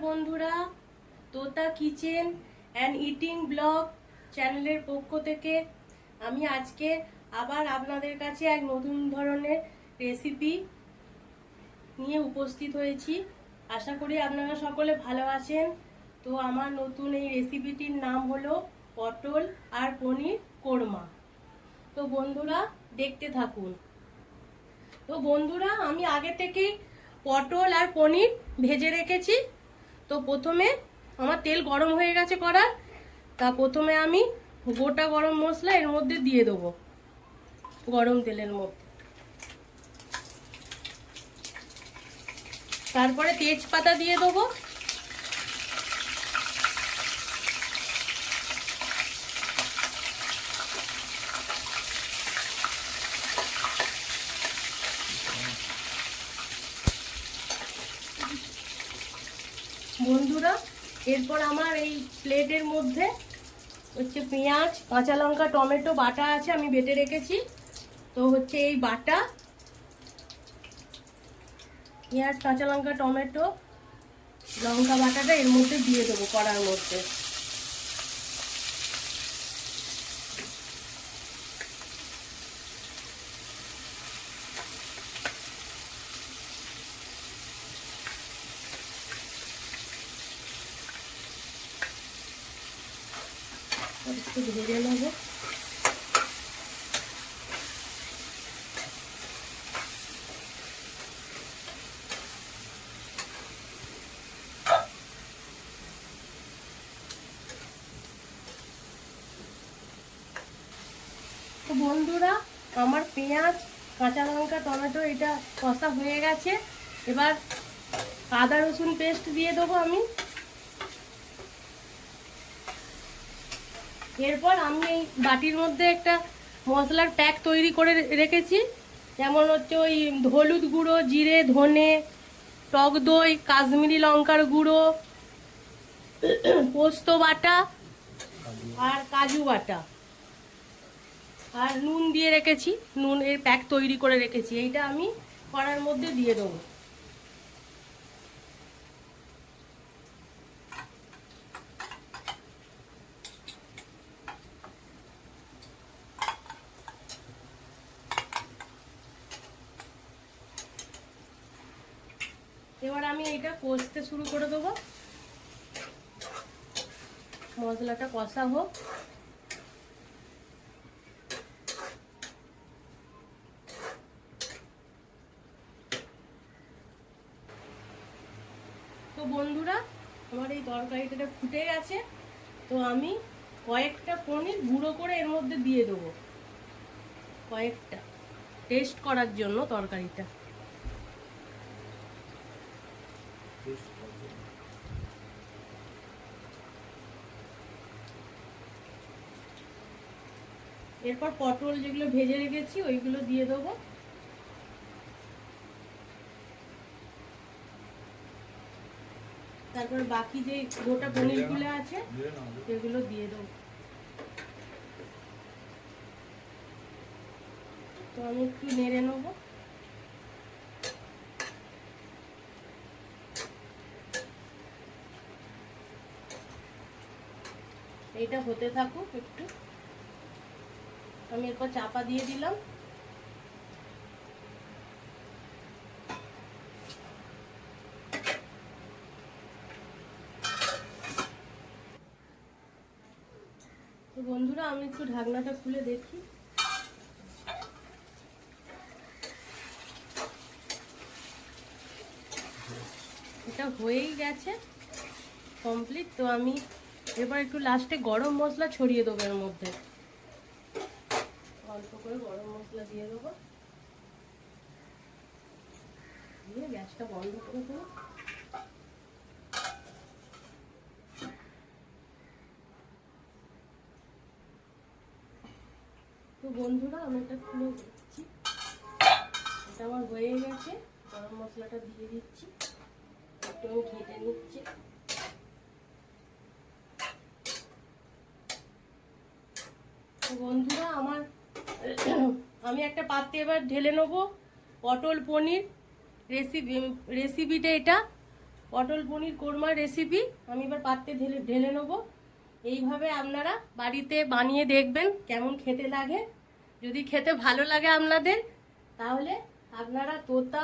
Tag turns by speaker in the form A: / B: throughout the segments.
A: বন্ধুরা, তোতা kitchen and eating blog চ্যানেলের পক্ষ থেকে আমি আজকে আবার আপনাদের কাছে এক নতুন ধরনের রেসিপি নিয়ে উপস্থিত হয়েছি। আশা করি আপনারা সকলে ভালো আছেন। তো আমার নতুন এই রেসিপিটির নাম হলো পটল আর পনির কোরমা। তো বন্ধুরা দেখতে থাকুন। তো বন্ধুরা আমি আগে থেকেই পটল আর পনির ভেজে রেখেছি। তো প্রথমে আমার তেল গরম হয়ে গেছে কড়ার, তা প্রথমে আমি গোটা গরম মশলা এর মধ্যে দিয়ে দেবো গরম তেলের মধ্যে। তারপরে তেজপাতা দিয়ে দেবো, বন্ধুরা এরপর আমার এই প্লেটের মধ্যে হচ্ছে পেঁয়াজ, কাঁচা লঙ্কা, টমেটো বাটা আছে, আমি বেটে রেখেছি। তো হচ্ছে এই বাটা পেঁয়াজ, কাঁচা লঙ্কা, টমেটো, লঙ্কা বাটাটা এর মধ্যে দিয়ে দেবো কড়ার মধ্যে। একটু ভেজে নেবো। তো বন্ধুরা আমার পেঁয়াজ, কাঁচা লঙ্কা, টমেটো এটা কষা হয়ে গেছে। এবার আদা রসুন পেস্ট দিয়ে দেবো আমি। এরপর আমি এই বাটির মধ্যে একটা মশলার প্যাক তৈরি করে রেখেছি, যেমন হচ্ছে ওই হলুদ গুঁড়ো, জিরে, ধনে, টক দই, কাশ্মীরি লঙ্কার গুঁড়ো, পোস্ত বাটা আর কাজু বাটা আর নুন দিয়ে রেখেছি। নুনের প্যাক তৈরি করে রেখেছি, এইটা আমি কড়ার মধ্যে দিয়ে দেবো। এবার আমি এইটা কষতে শুরু করে দেবো। মশলাটা কষা হোক। তো বন্ধুরা আমার এই তরকারিটা ফুটে গেছে। তো আমি কয়েকটা পনির গুঁড়ো করে এর মধ্যে দিয়ে দেবো, কয়েকটা টেস্ট করার জন্য তরকারিটা। এরপর পটল যেগুলো ভেজে রেখেছি ওইগুলো দিয়ে দেবো। তারপর বাকি যে গোটা পনিরগুলো আছে সেগুলো দিয়ে দেবো। তো আমি একটু নেড়ে নেবো। এইটা হতে থাকুক একটু। আমি এরপর চাপা দিয়ে দিলাম। তো বন্ধুরা আমি একটু ঢাকনাটা খুলে দেখি। এটা হয়েই গেছে কমপ্লিট। তো আমি এবার একটু লাস্টে গরম মশলা ছড়িয়ে দেবো এর মধ্যে, অল্প করে গরম মশলা দিয়ে দেবো, দিয়ে গ্যাসটা বন্ধ করে দেবো। তো বন্ধুরা আমি এটা খুলে দিচ্ছি। এটা আমার হয়ে গেছে। গরম মশলাটা দিয়ে দিচ্ছি, একটু আমি ঘেটে নিচ্ছি। তো বন্ধুরা আমি একটা পাত্রে এবার ঢেলে নেবো পটল পনির রেসিপিটা এটা। পটল পনির কোরমার রেসিপি আমি এবার পাত্রে ঢেলে ঢেলে নেবো। এইভাবে আপনারা বাড়িতে বানিয়ে দেখবেন কেমন খেতে লাগে। যদি খেতে ভালো লাগে আপনাদের, তাহলে আপনারা তোতা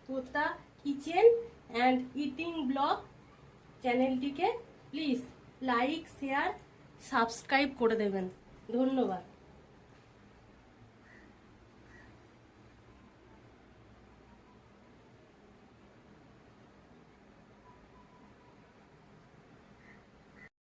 A: তোতা কিচেন অ্যান্ড ইটিং ব্লগ চ্যানেলটিকে প্লিজ লাইক, শেয়ার, সাবস্ক্রাইব করে দেবেন। ধন্যবাদ।